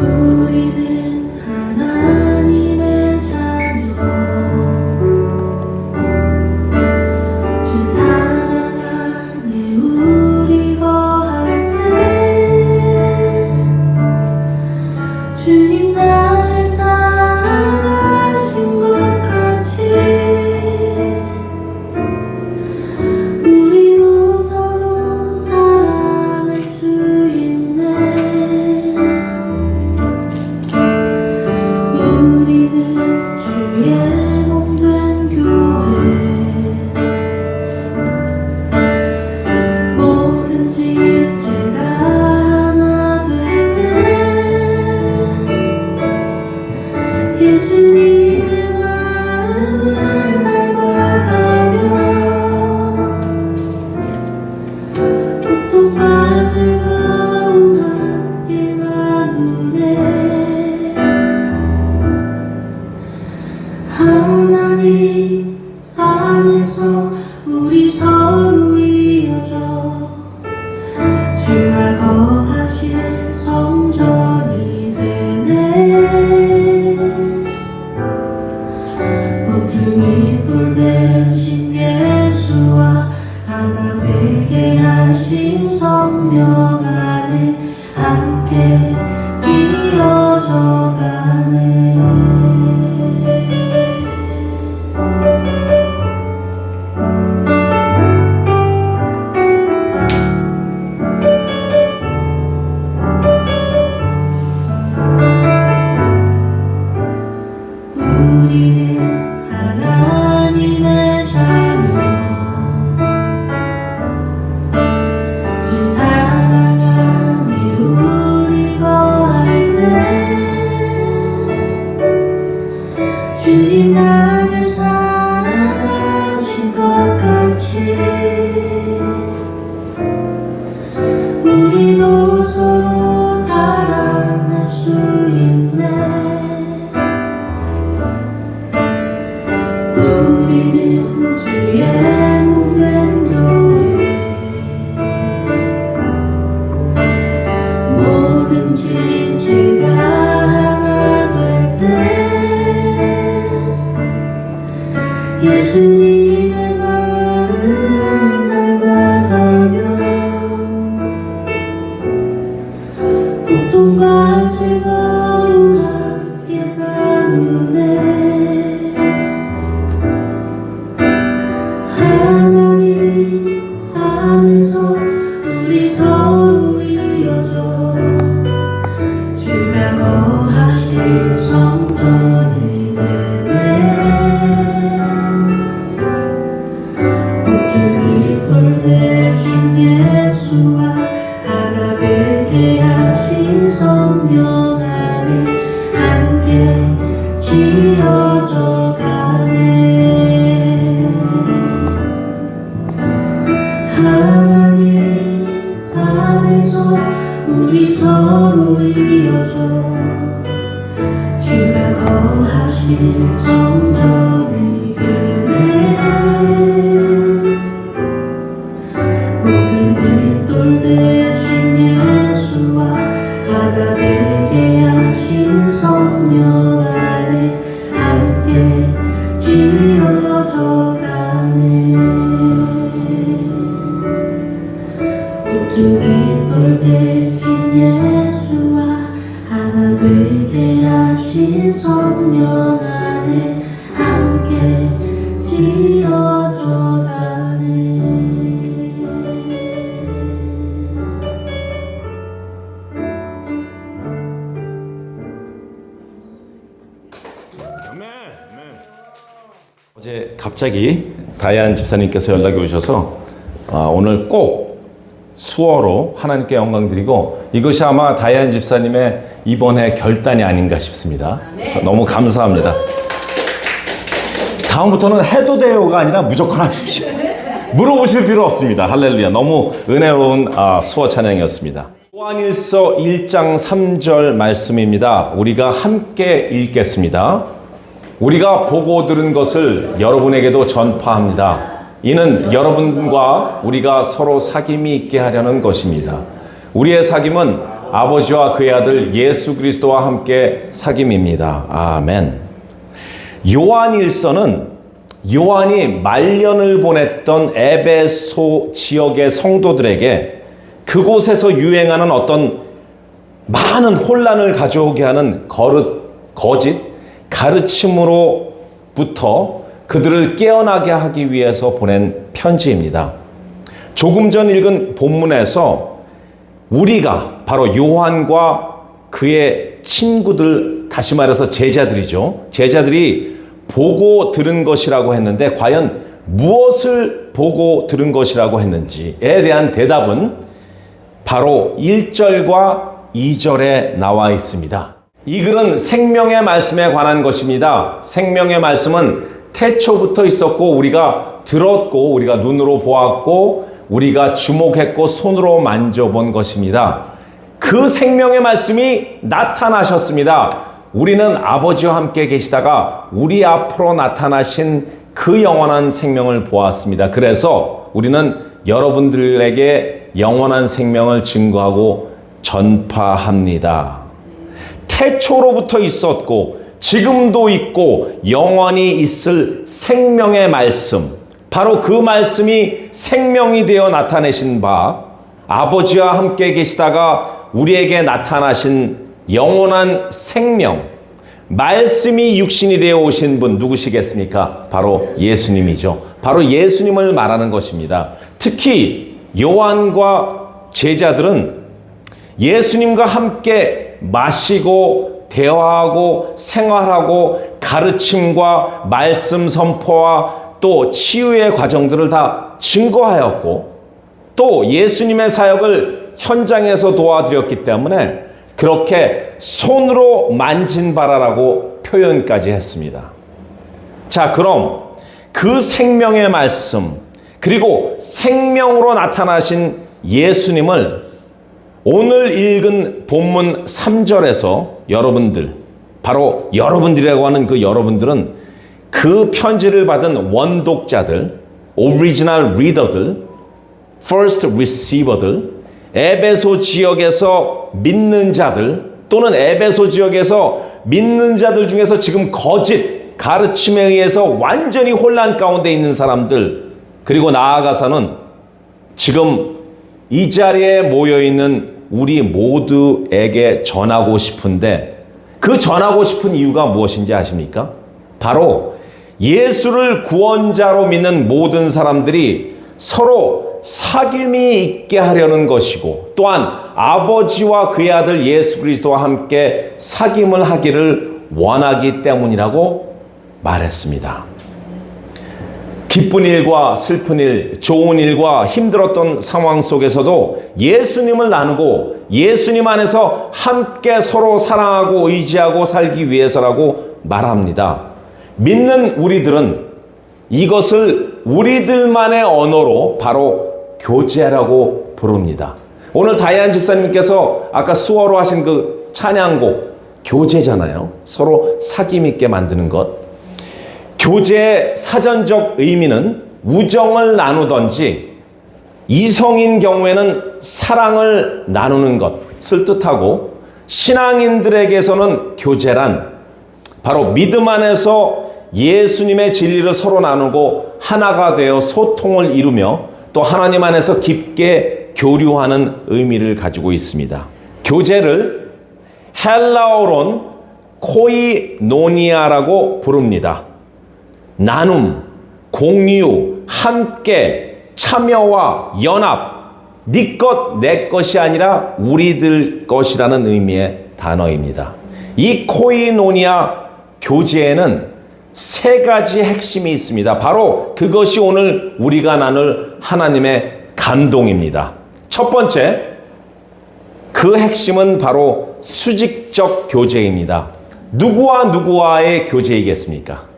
우리는 하나님의 자녀 주 사랑 안에 우리 거할 때 주님 나를 사랑하신 것 같이 우리도 서로 사랑할 수 있네. 우리는 주의 몸된 교회 뭐든지 제가 하나 될 때 예수님의 마음을 닮아가며 고통과 즐거움 함께 나누네. 하나님 안에서 우리 서로 이어져 주가 거하실 성전이 되네. 모퉁이 돌 대신 예수와 하나 되게 하신 성령 안에 함께 지어져 가네. 우리는 하나님의 자녀 주 사랑 안에 우리 거할 때 주님 나를 사랑하신 것 같이 우리도 서로 사랑할 수 있네. 우리는 주의 몸된 교회 뭐든지 제가 하나 될 때 예수님의 마음을 닮아가며 고통과 즐거움 함께 나누네. 하나님 안에서 우리 서로 이어져 주가 거하실 성전이 되네. 모퉁이 돌 대신 예수와 하나 되게 하신 성령 안에 함께 지어져 가네. 하나님 안에서 우리 서로 이어져 주가 거하신 성전이 되네. 모퉁이 돌 대신 예수와 하나 되게 하신 성령 안에 함께 지어져 가네. 모퉁이 돌 대신 예수와 하나 되게 하신 성령 안에 함께 지어져 가네. 어제 갑자기 다이안 집사님께서 연락이 오셔서 오늘 꼭 수어로 하나님께 영광 드리고 이것이 아마 다이안 집사님의 이번에 결단이 아닌가 싶습니다. 그래서 너무 감사합니다. 다음부터는 해도 돼요가 아니라 무조건 하십시오. 물어보실 필요 없습니다. 할렐루야. 너무 은혜로운 수어 찬양이었습니다. 요한일서 1장 3절 말씀입니다. 우리가 함께 읽겠습니다. 우리가 보고 들은 것을 여러분에게도 전파합니다. 이는 여러분과 우리가 서로 사귐이 있게 하려는 것입니다. 우리의 사귐은 아버지와 그의 아들 예수 그리스도와 함께 사귐입니다. 아멘. 요한일서는 요한이 말년을 보냈던 에베소 지역의 성도들에게 그곳에서 유행하는 어떤 많은 혼란을 가져오게 하는 거짓 가르침으로부터 그들을 깨어나게 하기 위해서 보낸 편지입니다. 조금 전 읽은 본문에서 우리가 바로 요한과 그의 친구들, 다시 말해서 제자들이죠. 제자들이 보고 들은 것이라고 했는데 과연 무엇을 보고 들은 것이라고 했는지에 대한 대답은 바로 1절과 2절에 나와 있습니다. 이 글은 생명의 말씀에 관한 것입니다. 생명의 말씀은 태초부터 있었고 우리가 들었고 우리가 눈으로 보았고 우리가 주목했고 손으로 만져본 것입니다. 그 생명의 말씀이 나타나셨습니다. 우리는 아버지와 함께 계시다가 우리 앞으로 나타나신 그 영원한 생명을 보았습니다. 그래서 우리는 여러분들에게 영원한 생명을 증거하고 전파합니다. 태초로부터 있었고 지금도 있고 영원히 있을 생명의 말씀, 바로 그 말씀이 생명이 되어 나타내신 바 아버지와 함께 계시다가 우리에게 나타나신 영원한 생명, 말씀이 육신이 되어 오신 분 누구시겠습니까? 바로 예수님이죠. 바로 예수님을 말하는 것입니다. 특히 요한과 제자들은 예수님과 함께 마시고 대화하고 생활하고 가르침과 말씀 선포와 또 치유의 과정들을 다 증거하였고 또 예수님의 사역을 현장에서 도와드렸기 때문에 그렇게 손으로 만진 바라라고 표현까지 했습니다. 자, 그럼 그 생명의 말씀 그리고 생명으로 나타나신 예수님을 오늘 읽은 본문 3절에서 여러분들, 바로 여러분들이라고 하는 그 여러분들은 그 편지를 받은 원독자들, 오리지널 리더들, first receiver들, 에베소 지역에서 믿는 자들 또는 에베소 지역에서 믿는 자들 중에서 지금 거짓 가르침에 의해서 완전히 혼란 가운데 있는 사람들, 그리고 나아가서는 지금 이 자리에 모여있는 우리 모두에게 전하고 싶은데 그 전하고 싶은 이유가 무엇인지 아십니까? 바로 예수를 구원자로 믿는 모든 사람들이 서로 사귐이 있게 하려는 것이고 또한 아버지와 그의 아들 예수 그리스도와 함께 사귐을 하기를 원하기 때문이라고 말했습니다. 기쁜 일과 슬픈 일, 좋은 일과 힘들었던 상황 속에서도 예수님을 나누고 예수님 안에서 함께 서로 사랑하고 의지하고 살기 위해서라고 말합니다. 믿는 우리들은 이것을 우리들만의 언어로 바로 교제라고 부릅니다. 오늘 다이안 집사님께서 아까 수어로 하신 그 찬양곡 교제잖아요. 서로 사귐 있게 만드는 것. 교제의 사전적 의미는 우정을 나누던지 이성인 경우에는 사랑을 나누는 것을 뜻하고 신앙인들에게서는 교제란 바로 믿음 안에서 예수님의 진리를 서로 나누고 하나가 되어 소통을 이루며 또 하나님 안에서 깊게 교류하는 의미를 가지고 있습니다. 교제를 헬라어론 코이노니아라고 부릅니다. 나눔, 공유, 함께, 참여와 연합, 네 것, 내 것이 아니라 우리들 것이라는 의미의 단어입니다. 이 코이노니아 교제에는 세 가지 핵심이 있습니다. 바로 그것이 오늘 우리가 나눌 하나님의 감동입니다. 첫 번째, 그 핵심은 바로 수직적 교제입니다. 누구와 누구와의 교제이겠습니까?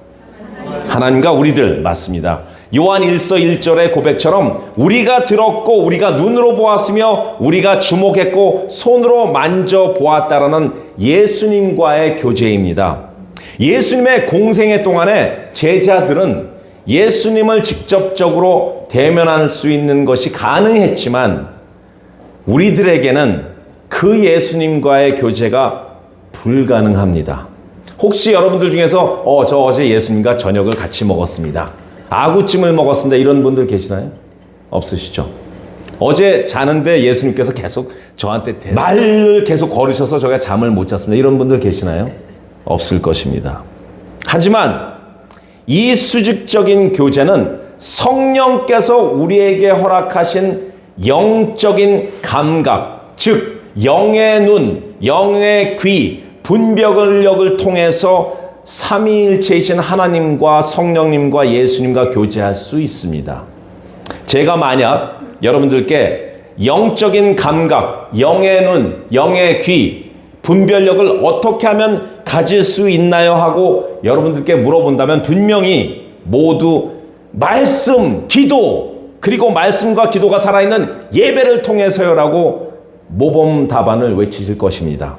하나님과 우리들, 맞습니다. 요한 1서 1절의 고백처럼 우리가 들었고 우리가 눈으로 보았으며 우리가 주목했고 손으로 만져보았다라는 예수님과의 교제입니다. 예수님의 공생애 동안에 제자들은 예수님을 직접적으로 대면할 수 있는 것이 가능했지만 우리들에게는 그 예수님과의 교제가 불가능합니다. 혹시 여러분들 중에서 저 어제 예수님과 저녁을 같이 먹었습니다. 아구찜을 먹었습니다. 이런 분들 계시나요? 없으시죠? 어제 자는데 예수님께서 계속 저한테 말을 계속 걸으셔서 제가 잠을 못 잤습니다. 이런 분들 계시나요? 없을 것입니다. 하지만 이 수직적인 교제는 성령께서 우리에게 허락하신 영적인 감각, 즉 영의 눈, 영의 귀, 분별력을 통해서 삼위일체이신 하나님과 성령님과 예수님과 교제할 수 있습니다. 제가 만약 여러분들께 영적인 감각, 영의 눈, 영의 귀, 분별력을 어떻게 하면 가질 수 있나요? 하고 여러분들께 물어본다면 분명히 모두 말씀, 기도, 그리고 말씀과 기도가 살아있는 예배를 통해서요라고 모범 답안을 외치실 것입니다.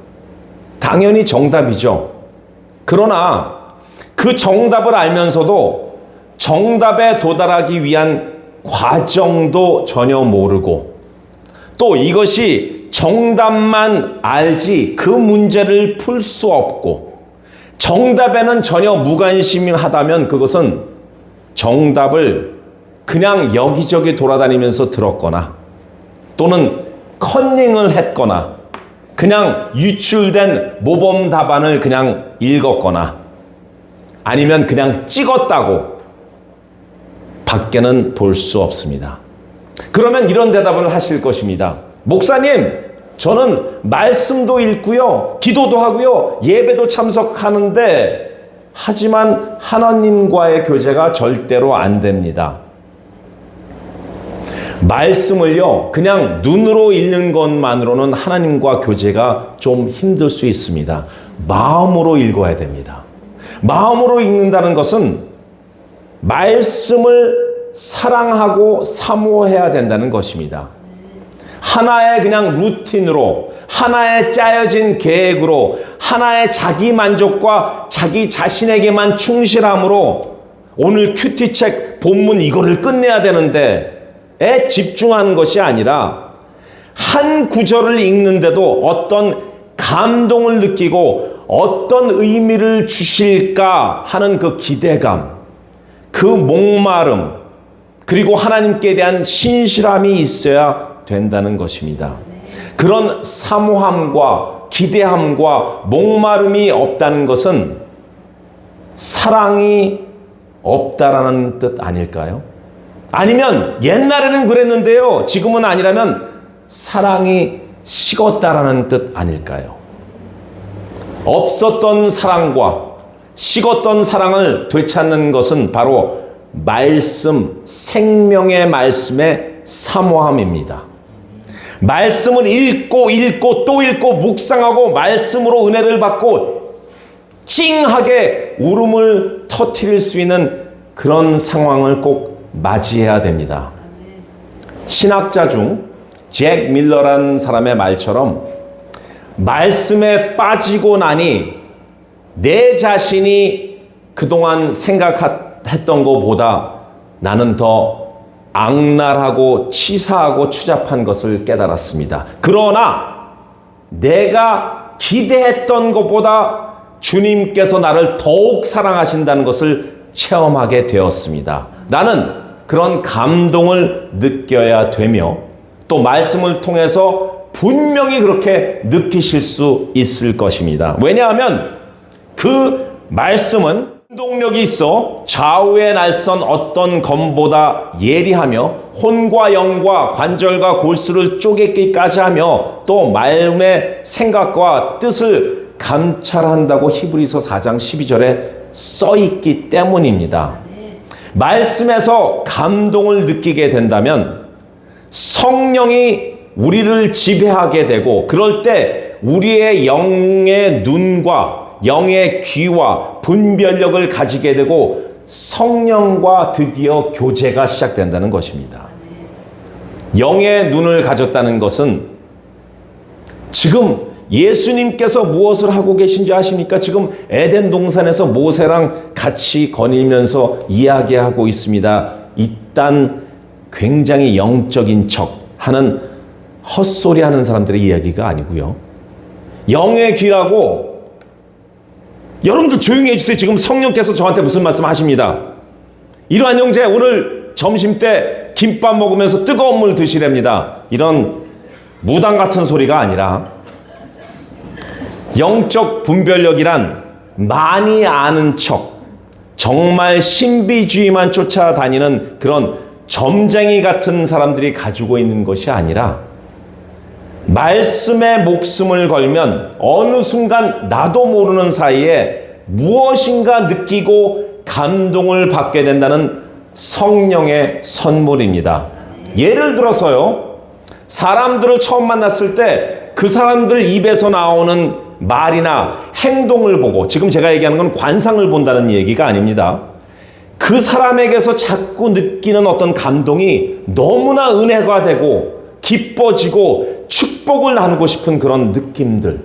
당연히 정답이죠. 그러나 그 정답을 알면서도 정답에 도달하기 위한 과정도 전혀 모르고 또 이것이 정답만 알지 그 문제를 풀 수 없고 정답에는 전혀 무관심하다면 그것은 정답을 그냥 여기저기 돌아다니면서 들었거나 또는 컨닝을 했거나 그냥 유출된 모범 답안을 그냥 읽었거나 아니면 그냥 찍었다고 밖에는 볼 수 없습니다. 그러면 이런 대답을 하실 것입니다. 목사님, 저는 말씀도 읽고요, 기도도 하고요, 예배도 참석하는데 하지만 하나님과의 교제가 절대로 안 됩니다. 말씀을요, 그냥 눈으로 읽는 것만으로는 하나님과 교제가 좀 힘들 수 있습니다. 마음으로 읽어야 됩니다. 마음으로 읽는다는 것은 말씀을 사랑하고 사모해야 된다는 것입니다. 하나의 그냥 루틴으로, 하나의 짜여진 계획으로, 하나의 자기 만족과 자기 자신에게만 충실함으로 오늘 큐티책 본문 이거를 끝내야 되는데 에 집중하는 것이 아니라 한 구절을 읽는데도 어떤 감동을 느끼고 어떤 의미를 주실까 하는 그 기대감, 그 목마름, 그리고 하나님께 대한 신실함이 있어야 된다는 것입니다. 그런 사모함과 기대함과 목마름이 없다는 것은 사랑이 없다라는 뜻 아닐까요? 아니면 옛날에는 그랬는데요, 지금은 아니라면 사랑이 식었다라는 뜻 아닐까요? 없었던 사랑과 식었던 사랑을 되찾는 것은 바로 말씀, 생명의 말씀의 사모함입니다. 말씀을 읽고 또 읽고 묵상하고 말씀으로 은혜를 받고 찡하게 울음을 터뜨릴 수 있는 그런 상황을 꼭 맞이해야 됩니다. 신학자 중 잭 밀러라는 사람의 말처럼 말씀에 빠지고 나니 내 자신이 그동안 생각했던 것보다 나는 더 악랄하고 치사하고 추잡한 것을 깨달았습니다. 그러나 내가 기대했던 것보다 주님께서 나를 더욱 사랑하신다는 것을 체험하게 되었습니다. 나는 그런 감동을 느껴야 되며 또 말씀을 통해서 분명히 그렇게 느끼실 수 있을 것입니다. 왜냐하면 그 말씀은 운동력이 있어 좌우에 날선 어떤 검보다 예리하며 혼과 영과 관절과 골수를 쪼개기까지 하며 또 마음의 생각과 뜻을 감찰한다고 히브리서 4장 12절에 써있기 때문입니다. 말씀에서 감동을 느끼게 된다면 성령이 우리를 지배하게 되고 그럴 때 우리의 영의 눈과 영의 귀와 분별력을 가지게 되고 성령과 드디어 교제가 시작된다는 것입니다. 영의 눈을 가졌다는 것은 지금 예수님께서 무엇을 하고 계신지 아십니까? 지금 에덴 동산에서 모세랑 같이 거닐면서 이야기하고 있습니다. 이딴 굉장히 영적인 척 하는 헛소리 하는 사람들의 이야기가 아니고요. 영의 귀라고, 여러분들 조용히 해주세요. 지금 성령께서 저한테 무슨 말씀 하십니다. 이러한 형제, 오늘 점심 때 김밥 먹으면서 뜨거운 물 드시랍니다. 이런 무당 같은 소리가 아니라, 영적 분별력이란 많이 아는 척, 정말 신비주의만 쫓아다니는 그런 점쟁이 같은 사람들이 가지고 있는 것이 아니라, 말씀에 목숨을 걸면 어느 순간 나도 모르는 사이에 무엇인가 느끼고 감동을 받게 된다는 성령의 선물입니다. 예를 들어서요, 사람들을 처음 만났을 때 그 사람들 입에서 나오는 말이나 행동을 보고, 지금 제가 얘기하는 건 관상을 본다는 얘기가 아닙니다. 그 사람에게서 자꾸 느끼는 어떤 감동이 너무나 은혜가 되고 기뻐지고 축복을 나누고 싶은 그런 느낌들,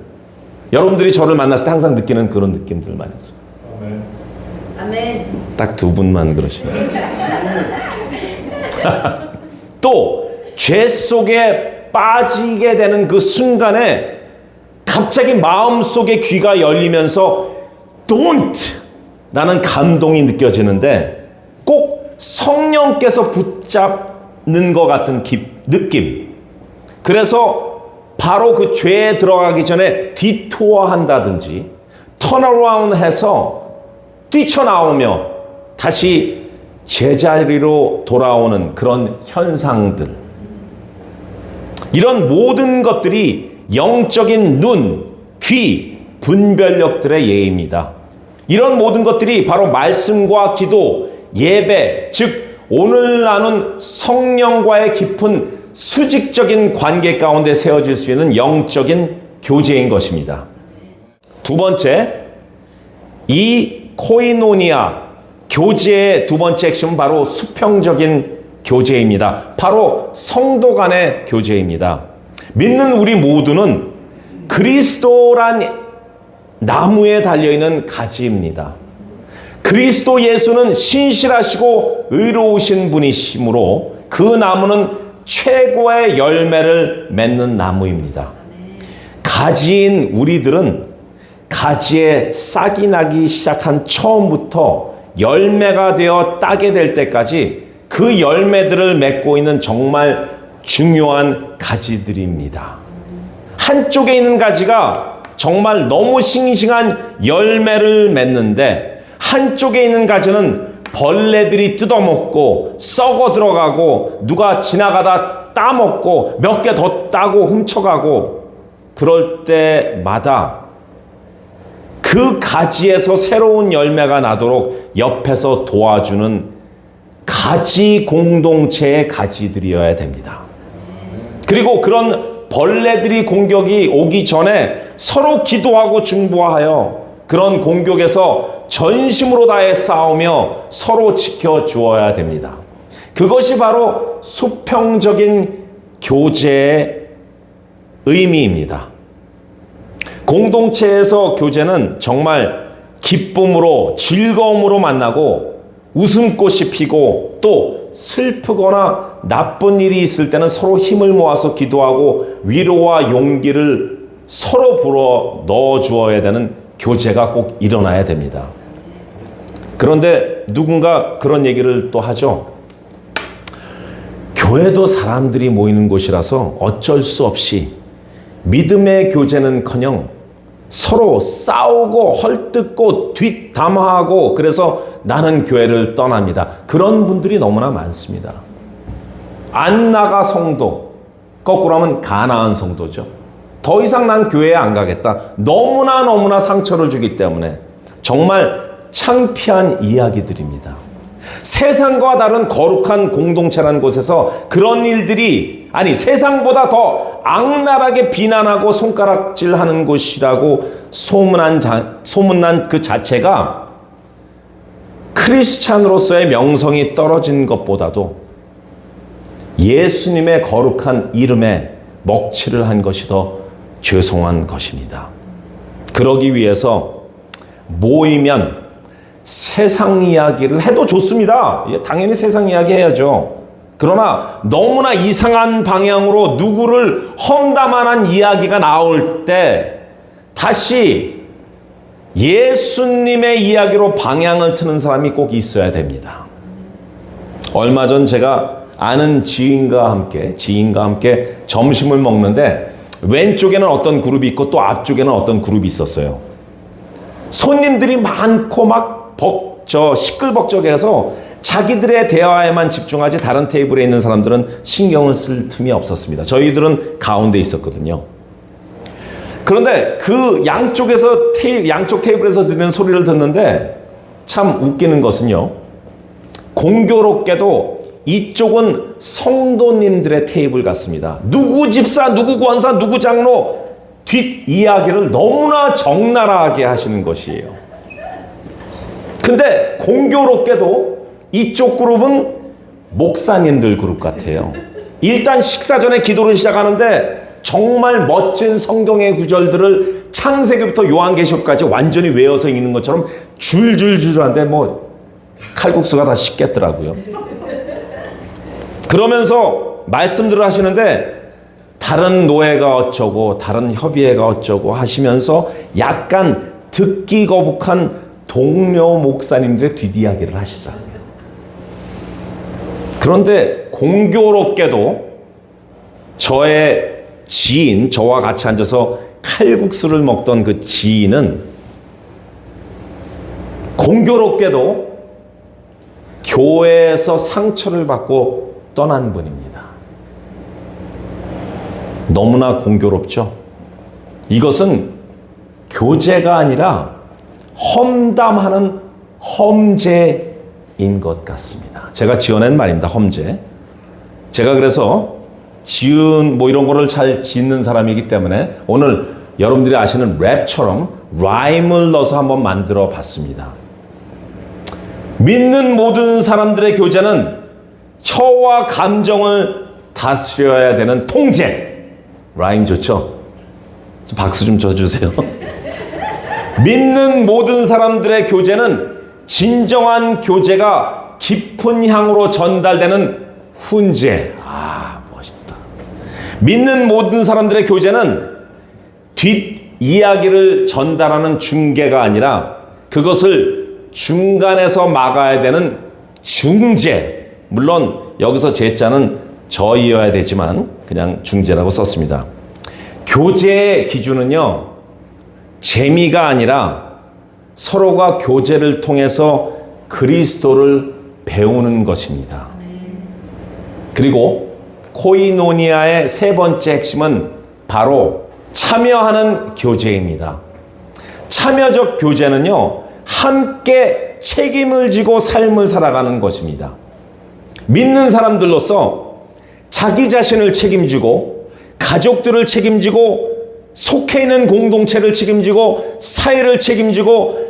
여러분들이 저를 만났을 때 항상 느끼는 그런 느낌들만 있어요. 아멘. 딱 두 분만 그러시네요. 또 죄 속에 빠지게 되는 그 순간에 갑자기 마음속에 귀가 열리면서 Don't! 라는 감동이 느껴지는데, 꼭 성령께서 붙잡는 것 같은 느낌. 그래서 바로 그 죄에 들어가기 전에 디토어 한다든지 턴어라운드 해서 뛰쳐나오며 다시 제자리로 돌아오는 그런 현상들, 이런 모든 것들이 영적인 눈, 귀, 분별력들의 예입니다. 이런 모든 것들이 바로 말씀과 기도, 예배, 즉 오늘 나눈 성령과의 깊은 수직적인 관계 가운데 세워질 수 있는 영적인 교제인 것입니다. 두 번째, 이 코이노니아 교제의 두 번째 핵심은 바로 수평적인 교제입니다. 바로 성도 간의 교제입니다. 믿는 우리 모두는 그리스도란 나무에 달려있는 가지입니다. 그리스도 예수는 신실하시고 의로우신 분이시므로 그 나무는 최고의 열매를 맺는 나무입니다. 가지인 우리들은 가지에 싹이 나기 시작한 처음부터 열매가 되어 따게 될 때까지 그 열매들을 맺고 있는 정말 중요한 가지들입니다. 한쪽에 있는 가지가 정말 너무 싱싱한 열매를 맺는데, 한쪽에 있는 가지는 벌레들이 뜯어먹고 썩어 들어가고 누가 지나가다 따먹고 몇 개 더 따고 훔쳐가고, 그럴 때마다 그 가지에서 새로운 열매가 나도록 옆에서 도와주는 가지 공동체의 가지들이어야 됩니다. 그리고 그런 벌레들이 공격이 오기 전에 서로 기도하고 중보하여 그런 공격에서 전심으로 다해 싸우며 서로 지켜주어야 됩니다. 그것이 바로 수평적인 교제의 의미입니다. 공동체에서 교제는 정말 기쁨으로, 즐거움으로 만나고 웃음꽃이 피고, 또 슬프거나 나쁜 일이 있을 때는 서로 힘을 모아서 기도하고 위로와 용기를 서로 불어 넣어 주어야 되는 교제가 꼭 일어나야 됩니다. 그런데 누군가 그런 얘기를 또 하죠. 교회도 사람들이 모이는 곳이라서 어쩔 수 없이 믿음의 교제는커녕 서로 싸우고 헐뜯고 뒷담화하고, 그래서 나는 교회를 떠납니다. 그런 분들이 너무나 많습니다. 안 나가 성도, 거꾸로 하면 가나안 성도죠. 더 이상 난 교회에 안 가겠다. 너무나 상처를 주기 때문에. 정말 창피한 이야기들입니다. 세상과 다른 거룩한 공동체라는 곳에서 그런 일들이, 아니 세상보다 더 악랄하게 비난하고 손가락질하는 곳이라고 소문난 그 자체가 크리스찬으로서의 명성이 떨어진 것보다도 예수님의 거룩한 이름에 먹칠을 한 것이 더 죄송한 것입니다. 그러기 위해서 모이면 세상 이야기를 해도 좋습니다. 당연히 세상 이야기 해야죠. 그러나 너무나 이상한 방향으로 누구를 험담하는 이야기가 나올 때 다시 예수님의 이야기로 방향을 트는 사람이 꼭 있어야 됩니다. 얼마 전 제가 아는 지인과 함께 점심을 먹는데 왼쪽에는 어떤 그룹이 있고 또 앞쪽에는 어떤 그룹이 있었어요. 손님들이 많고 막 시끌벅적해서 자기들의 대화에만 집중하지 다른 테이블에 있는 사람들은 신경을 쓸 틈이 없었습니다. 저희들은 가운데 있었거든요. 그런데 그 양쪽 테이블에서 들리는 소리를 듣는데 참 웃기는 것은요. 공교롭게도 이쪽은 성도님들의 테이블 같습니다. 누구 집사, 누구 권사, 누구 장로 뒷이야기를 너무나 적나라하게 하시는 것이에요. 근데 공교롭게도 이쪽 그룹은 목사님들 그룹 같아요. 일단 식사 전에 기도를 시작하는데 정말 멋진 성경의 구절들을 창세기부터 요한계시록까지 완전히 외워서 읽는 것처럼 줄줄줄한데 뭐 칼국수가 다 식겠더라고요. 그러면서 말씀들을 하시는데 다른 노예가 어쩌고 다른 협의회가 어쩌고 하시면서 약간 듣기 거북한 동료 목사님들의 뒷이야기를 하시더라고요. 그런데 공교롭게도 저의 지인, 저와 같이 앉아서 칼국수를 먹던 그 지인은 공교롭게도 교회에서 상처를 받고 떠난 분입니다. 너무나 공교롭죠? 이것은 교제가 아니라 험담하는 험제인 것 같습니다. 제가 지어낸 말입니다. 험제. 제가 그래서 지은 뭐 이런 거를 잘 짓는 사람이기 때문에 오늘 여러분들이 아시는 랩처럼 라임을 넣어서 한번 만들어 봤습니다. 믿는 모든 사람들의 교제는 혀와 감정을 다스려야 되는 통제. 라임 좋죠? 박수 좀 쳐주세요. 믿는 모든 사람들의 교제는 진정한 교제가 깊은 향으로 전달되는 훈제. 아, 멋있다. 믿는 모든 사람들의 교제는 뒷이야기를 전달하는 중계가 아니라 그것을 중간에서 막아야 되는 중재. 물론 여기서 제자는 저이어야 되지만 그냥 중재라고 썼습니다. 교제의 기준은요, 재미가 아니라 서로가 교제를 통해서 그리스도를 배우는 것입니다. 그리고 코이노니아의 세 번째 핵심은 바로 참여하는 교제입니다. 참여적 교제는요, 함께 책임을 지고 삶을 살아가는 것입니다. 믿는 사람들로서 자기 자신을 책임지고 가족들을 책임지고 속해 있는 공동체를 책임지고 사회를 책임지고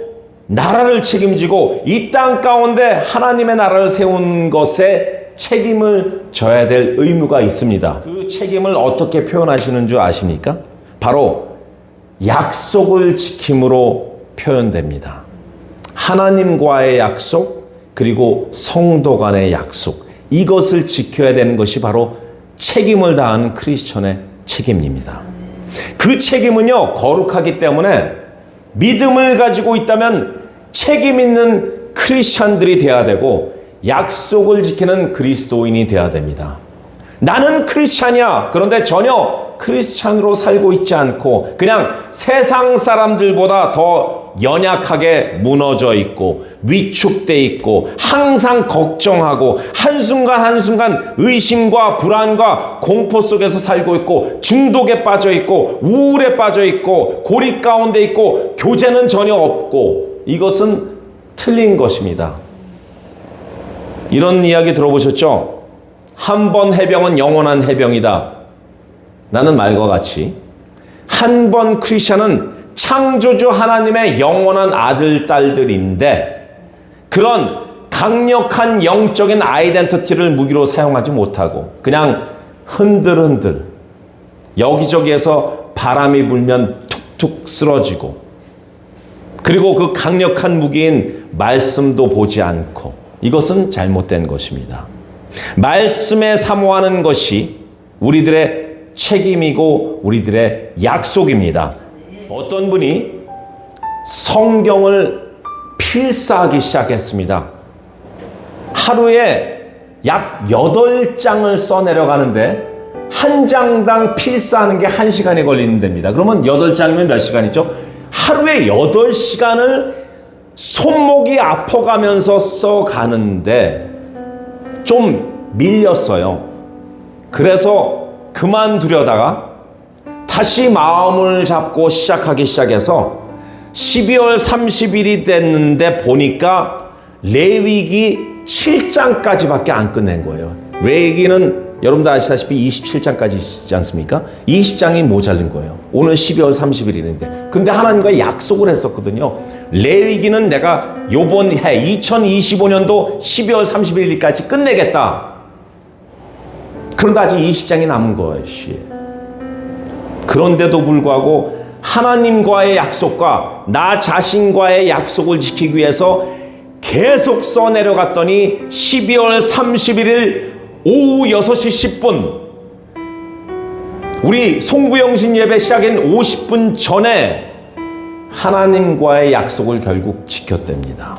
나라를 책임지고 이 땅 가운데 하나님의 나라를 세운 것에 책임을 져야 될 의무가 있습니다. 그 책임을 어떻게 표현하시는 줄 아십니까? 바로 약속을 지킴으로 표현됩니다. 하나님과의 약속, 그리고 성도 간의 약속, 이것을 지켜야 되는 것이 바로 책임을 다하는 크리스천의 책임입니다. 그 책임은요, 거룩하기 때문에 믿음을 가지고 있다면 책임 있는 크리스천들이 돼야 되고 약속을 지키는 그리스도인이 돼야 됩니다. 나는 크리스찬이야. 그런데 전혀 크리스찬으로 살고 있지 않고 그냥 세상 사람들보다 더 연약하게 무너져 있고 위축돼 있고 항상 걱정하고 한순간 한순간 의심과 불안과 공포 속에서 살고 있고 중독에 빠져 있고 우울에 빠져 있고 고립 가운데 있고 교제는 전혀 없고, 이것은 틀린 것입니다. 이런 이야기 들어보셨죠? 한 번 해병은 영원한 해병이다 라는 말과 같이 한 번 크리스천은 창조주 하나님의 영원한 아들, 딸들인데 그런 강력한 영적인 아이덴티티를 무기로 사용하지 못하고 그냥 흔들흔들 여기저기에서 바람이 불면 툭툭 쓰러지고, 그리고 그 강력한 무기인 말씀도 보지 않고, 이것은 잘못된 것입니다. 말씀에 사모하는 것이 우리들의 책임이고 우리들의 약속입니다. 어떤 분이 성경을 필사하기 시작했습니다. 하루에 약 8장을 써내려가는데 한 장당 필사하는 게 1시간이 걸리는 데입니다. 그러면 8장이면 몇 시간이죠? 하루에 8시간을 손목이 아파가면서 써가는데 좀 밀렸어요. 그래서 그만두려다가 다시 마음을 잡고 시작하기 시작해서 12월 30일이 됐는데 보니까 레위기 7장까지밖에 안 끝낸 거예요. 레위기는 여러분도 아시다시피 27장까지 있지 않습니까? 20장이 모자른 거예요. 오늘 12월 30일인데. 근데 하나님과 약속을 했었거든요. 레위기는 내가 요번 해 2025년도 12월 31일까지 끝내겠다. 그런데 아직 20장이 남은 것이에요. 그런데도 불구하고 하나님과의 약속과 나 자신과의 약속을 지키기 위해서 계속 써내려갔더니 12월 31일 오후 6시 10분 우리 송구영신 예배 시작인 50분 전에 하나님과의 약속을 결국 지켰답니다.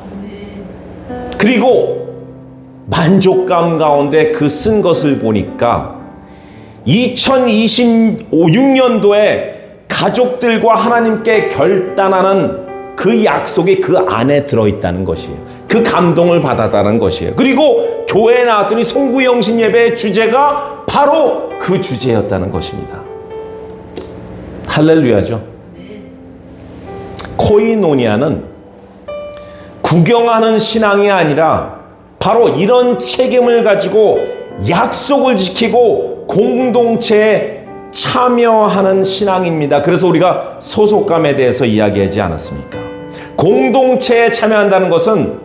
그리고 만족감 가운데 그 쓴 것을 보니까 2026년도에 가족들과 하나님께 결단하는 그 약속이 그 안에 들어있다는 것이에요. 그 감동을 받았다는 것이에요. 그리고 교회에 나왔더니 송구영신 예배의 주제가 바로 그 주제였다는 것입니다. 할렐루야죠. 코이노니아는 구경하는 신앙이 아니라 바로 이런 책임을 가지고 약속을 지키고 공동체에 참여하는 신앙입니다. 그래서 우리가 소속감에 대해서 이야기하지 않았습니까? 공동체에 참여한다는 것은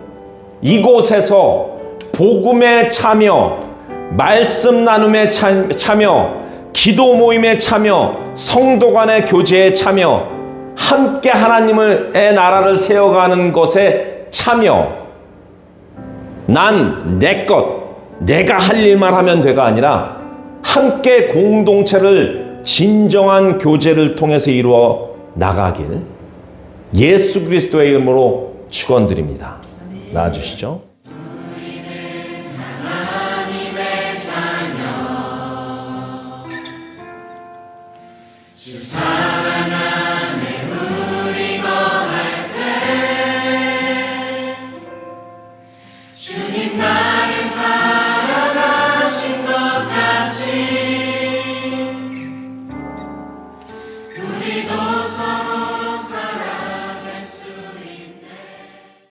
이곳에서 복음에 참여, 말씀 나눔에 참여, 기도 모임에 참여, 성도 간의 교제에 참여, 함께 하나님의 나라를 세워가는 것에 참여. 난 내 것, 내가 할 일만 하면 돼가 아니라 함께 공동체를 진정한 교제를 통해서 이루어 나가길 예수 그리스도의 이름으로 축원드립니다. 나와주시죠.